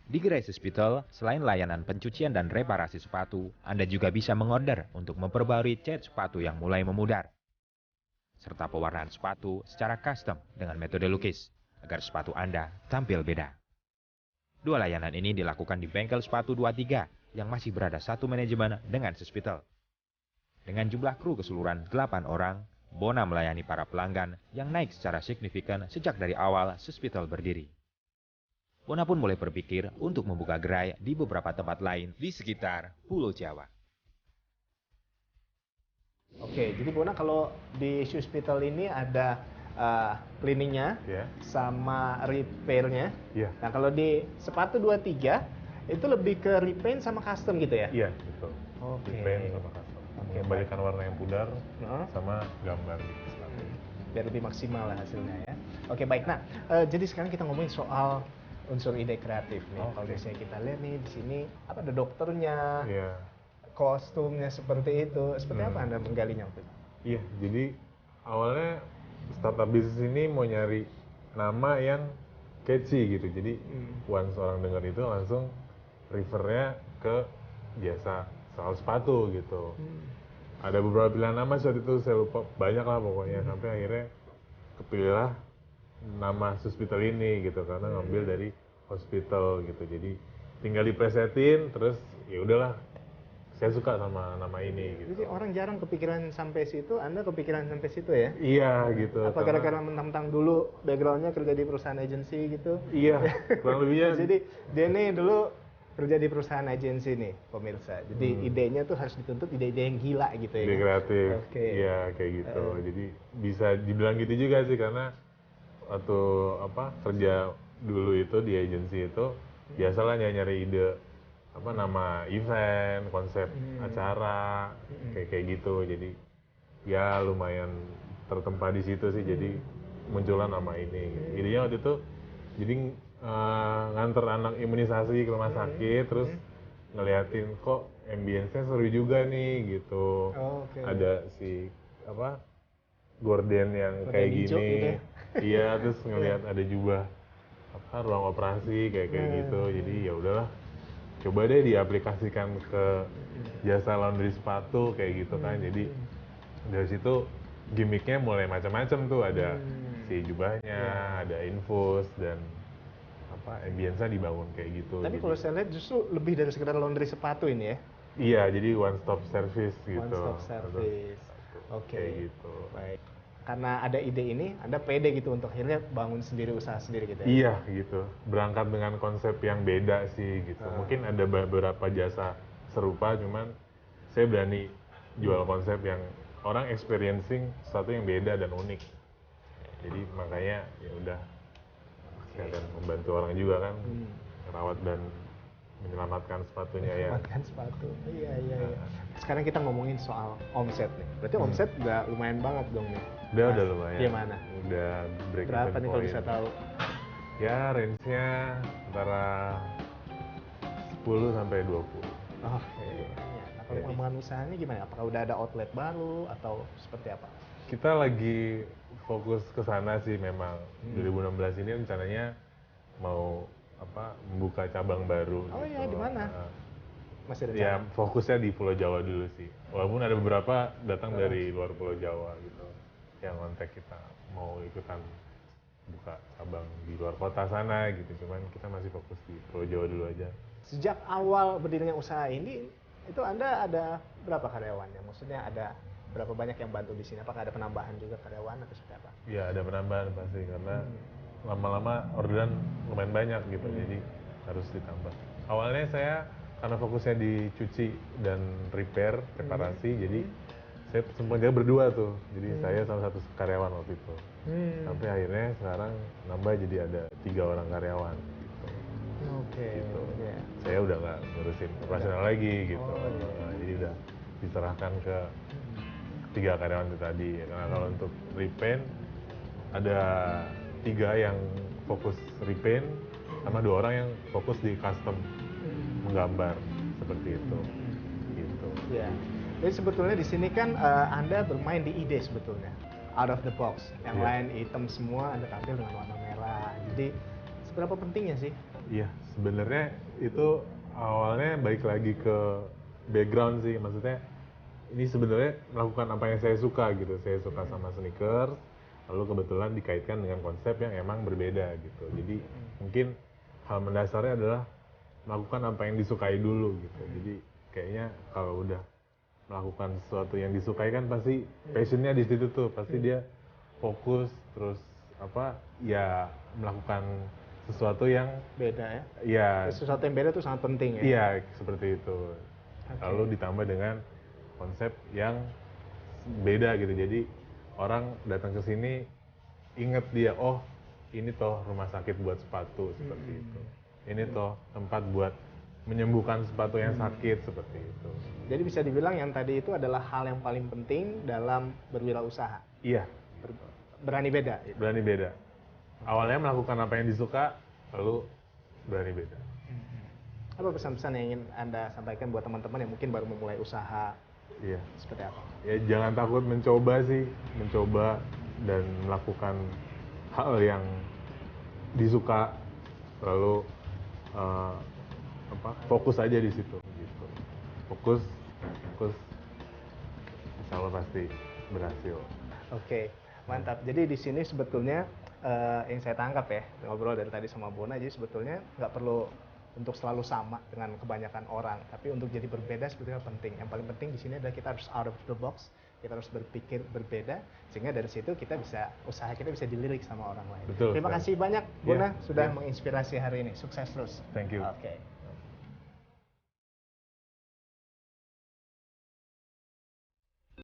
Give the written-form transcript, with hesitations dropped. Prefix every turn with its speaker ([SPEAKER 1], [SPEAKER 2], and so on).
[SPEAKER 1] Di Gerai Hospital, selain layanan pencucian dan reparasi sepatu, Anda juga bisa mengorder untuk memperbarui cat sepatu yang mulai memudar, serta pewarnaan sepatu secara custom dengan metode lukis, agar sepatu Anda tampil beda. Dua layanan ini dilakukan di bengkel sepatu 23 yang masih berada satu manajemen dengan Hospital. Dengan jumlah kru keseluruhan 8 orang, Bona melayani para pelanggan yang naik secara signifikan sejak dari awal Hospital berdiri. Bona pun mulai berpikir untuk membuka gerai di beberapa tempat lain di sekitar Pulau Jawa.
[SPEAKER 2] Oke, jadi Bona kalau di Hospital ini ada cleaningnya sama repairnya. Nah kalau di sepatu 23 itu lebih ke repaint sama custom gitu ya?
[SPEAKER 3] Iya, betul. Repaint sama custom. Mengembalikan warna yang pudar sama gambar gitu.
[SPEAKER 2] Biar lebih maksimal lah hasilnya ya. Oke, baik. Nah, jadi sekarang kita ngomongin soal unsur ide kreatif nih. Kalau misalnya kita lihat nih di sini apa ada dokternya, kostumnya seperti itu. Seperti apa Anda menggalinya waktu itu?
[SPEAKER 3] Iya, jadi awalnya startup bisnis ini mau nyari nama yang catchy gitu. Jadi once orang dengar itu langsung refernya ke jasa soal sepatu gitu. Ada beberapa pilihan nama saat itu, saya lupa, banyak lah pokoknya. Sampai akhirnya kepilihlah nama hospital ini gitu, karena ngambil dari hospital gitu. Jadi tinggal dipresetin, terus ya udahlah, saya suka sama nama ini gitu.
[SPEAKER 2] Jadi orang jarang kepikiran sampai situ, Anda kepikiran sampai situ ya?
[SPEAKER 3] Iya gitu.
[SPEAKER 2] Apa gara-gara mentang-mentang dulu backgroundnya kerja di perusahaan agensi gitu?
[SPEAKER 3] Iya, kurang lebihnya.
[SPEAKER 2] Jadi dia nih dulu kerja di perusahaan agensi nih, pemirsa. Jadi idenya tuh harus dituntut ide-ide yang gila gitu ya?
[SPEAKER 3] Ide kreatif, iya kayak gitu. Jadi bisa dibilang gitu juga sih, karena waktu kerja dulu itu di agensi itu biasalah nyari ide nama event, konsep acara kayak gitu. Jadi ya lumayan tertempa di situ sih. Jadi muncullah nama ini. Idenya waktu itu jadi nganter anak imunisasi ke rumah sakit, terus ngeliatin kok ambience-nya seru juga nih gitu. Ada si gorden yang kayak gini. Gitu ya? Iya, terus ngeliat ada jubah ruang operasi kayak gitu. Jadi ya udahlah, coba deh diaplikasikan ke jasa laundry sepatu kayak gitu kan. Jadi dari situ gimmicknya mulai macam-macam tuh, ada si jubahnya, ada infus, dan ambience-nya dibangun kayak gitu.
[SPEAKER 2] Tapi kalau saya lihat justru lebih dari sekedar laundry sepatu ini ya?
[SPEAKER 3] Iya, jadi one stop service gitu.
[SPEAKER 2] One stop service. Oke.
[SPEAKER 3] Kayak gitu.
[SPEAKER 2] Baik. Karena ada ide ini, Anda pede gitu untuk akhirnya bangun sendiri, usaha sendiri gitu ya?
[SPEAKER 3] Iya gitu, berangkat dengan konsep yang beda sih gitu. Mungkin ada beberapa jasa serupa, cuman saya berani jual konsep yang orang experiencing sesuatu yang beda dan unik. Jadi makanya ya udah, saya akan membantu orang juga kan, merawat dan menyelamatkan sepatunya ya.
[SPEAKER 2] Menyelamatkan sepatu, iya. Sekarang kita ngomongin soal omset nih. Berarti omset udah lumayan banget dong nih.
[SPEAKER 3] Udah lumayan.
[SPEAKER 2] Gimana?
[SPEAKER 3] Udah break even
[SPEAKER 2] berapa nih kalau bisa tahu?
[SPEAKER 3] Ya range-nya antara 10 sampai 20.
[SPEAKER 2] Oke. Nah, kalau pengembangan usahanya gimana? Apakah udah ada outlet baru atau seperti apa?
[SPEAKER 3] Kita lagi fokus ke sana sih memang. 2016 ini rencananya mau membuka cabang baru.
[SPEAKER 2] Oh
[SPEAKER 3] gitu.
[SPEAKER 2] iya, di mana? Masih ada
[SPEAKER 3] ya fokusnya di Pulau Jawa dulu sih. Walaupun ada beberapa datang dari luar Pulau Jawa gitu, yang kontak kita mau ikutan buka cabang di luar kota sana gitu. Cuman kita masih fokus di Pulau Jawa dulu aja.
[SPEAKER 2] Sejak awal berdirinya usaha ini, itu Anda ada berapa karyawannya? Maksudnya ada berapa banyak yang bantu di sini? Apakah ada penambahan juga karyawan atau seperti apa?
[SPEAKER 3] Iya, ada penambahan pasti, karena lama-lama orderan lumayan banyak gitu, jadi harus ditambah. Awalnya saya karena fokusnya di cuci dan reparasi, jadi saya semuanya berdua tuh. Jadi saya sama satu karyawan waktu itu. Sampai akhirnya sekarang nambah jadi ada 3 orang karyawan gitu. Gitu. Saya udah nggak ngurusin operasional lagi gitu. Nah, jadi udah diserahkan ke 3 karyawan itu tadi. Karena kalau untuk repaint ada 3 yang fokus repaint sama 2 orang yang fokus di custom menggambar seperti itu. Gitu.
[SPEAKER 2] Ya. Jadi sebetulnya di sini kan Anda bermain di ide sebetulnya, out of the box. Yang lain hitam semua, Anda tampil dengan warna merah. Jadi seberapa pentingnya sih
[SPEAKER 3] Iya, sebenarnya itu awalnya balik lagi ke background sih, maksudnya ini sebenarnya melakukan apa yang saya suka gitu. Saya suka sama sneakers, lalu kebetulan dikaitkan dengan konsep yang emang berbeda gitu. Jadi mungkin hal mendasarnya adalah melakukan apa yang disukai dulu gitu. Jadi kayaknya kalau udah melakukan sesuatu yang disukai kan pasti passionnya di situ tuh, pasti dia fokus terus apa ya melakukan sesuatu yang
[SPEAKER 2] Beda ya.
[SPEAKER 3] ya
[SPEAKER 2] Sesuatu yang beda itu sangat penting ya.
[SPEAKER 3] iya seperti itu.
[SPEAKER 2] Oke.
[SPEAKER 3] Lalu ditambah dengan konsep yang beda gitu. Jadi orang datang ke sini inget dia, oh ini toh rumah sakit buat sepatu seperti itu. Ini toh tempat buat menyembuhkan sepatu yang sakit seperti itu.
[SPEAKER 2] Jadi bisa dibilang yang tadi itu adalah hal yang paling penting dalam berwirausaha.
[SPEAKER 3] Iya,
[SPEAKER 2] Berani beda.
[SPEAKER 3] berani beda. Awalnya melakukan apa yang disuka, lalu berani beda.
[SPEAKER 2] Apa pesan-pesan yang ingin Anda sampaikan buat teman-teman yang mungkin baru memulai usaha?
[SPEAKER 3] Iya.
[SPEAKER 2] Seperti apa?
[SPEAKER 3] Ya jangan takut mencoba sih, mencoba dan melakukan hal yang disuka, lalu fokus aja di situ gitu. Fokus, insya Allah pasti berhasil.
[SPEAKER 2] Oke, mantap. Jadi di sini sebetulnya yang saya tangkap ya, ngobrol dari tadi sama Bona, jadi sebetulnya nggak perlu untuk selalu sama dengan kebanyakan orang, tapi untuk jadi berbeda sebetulnya penting. Yang paling penting di sini adalah kita harus out of the box, kita harus berpikir berbeda, sehingga dari situ usaha kita bisa dilirik sama orang lain.
[SPEAKER 3] Betul.
[SPEAKER 2] Terima kasih banyak Bona
[SPEAKER 3] Yeah,
[SPEAKER 2] sudah
[SPEAKER 3] yeah.
[SPEAKER 2] menginspirasi hari ini. Sukses terus.
[SPEAKER 3] Thank you.
[SPEAKER 2] Oke.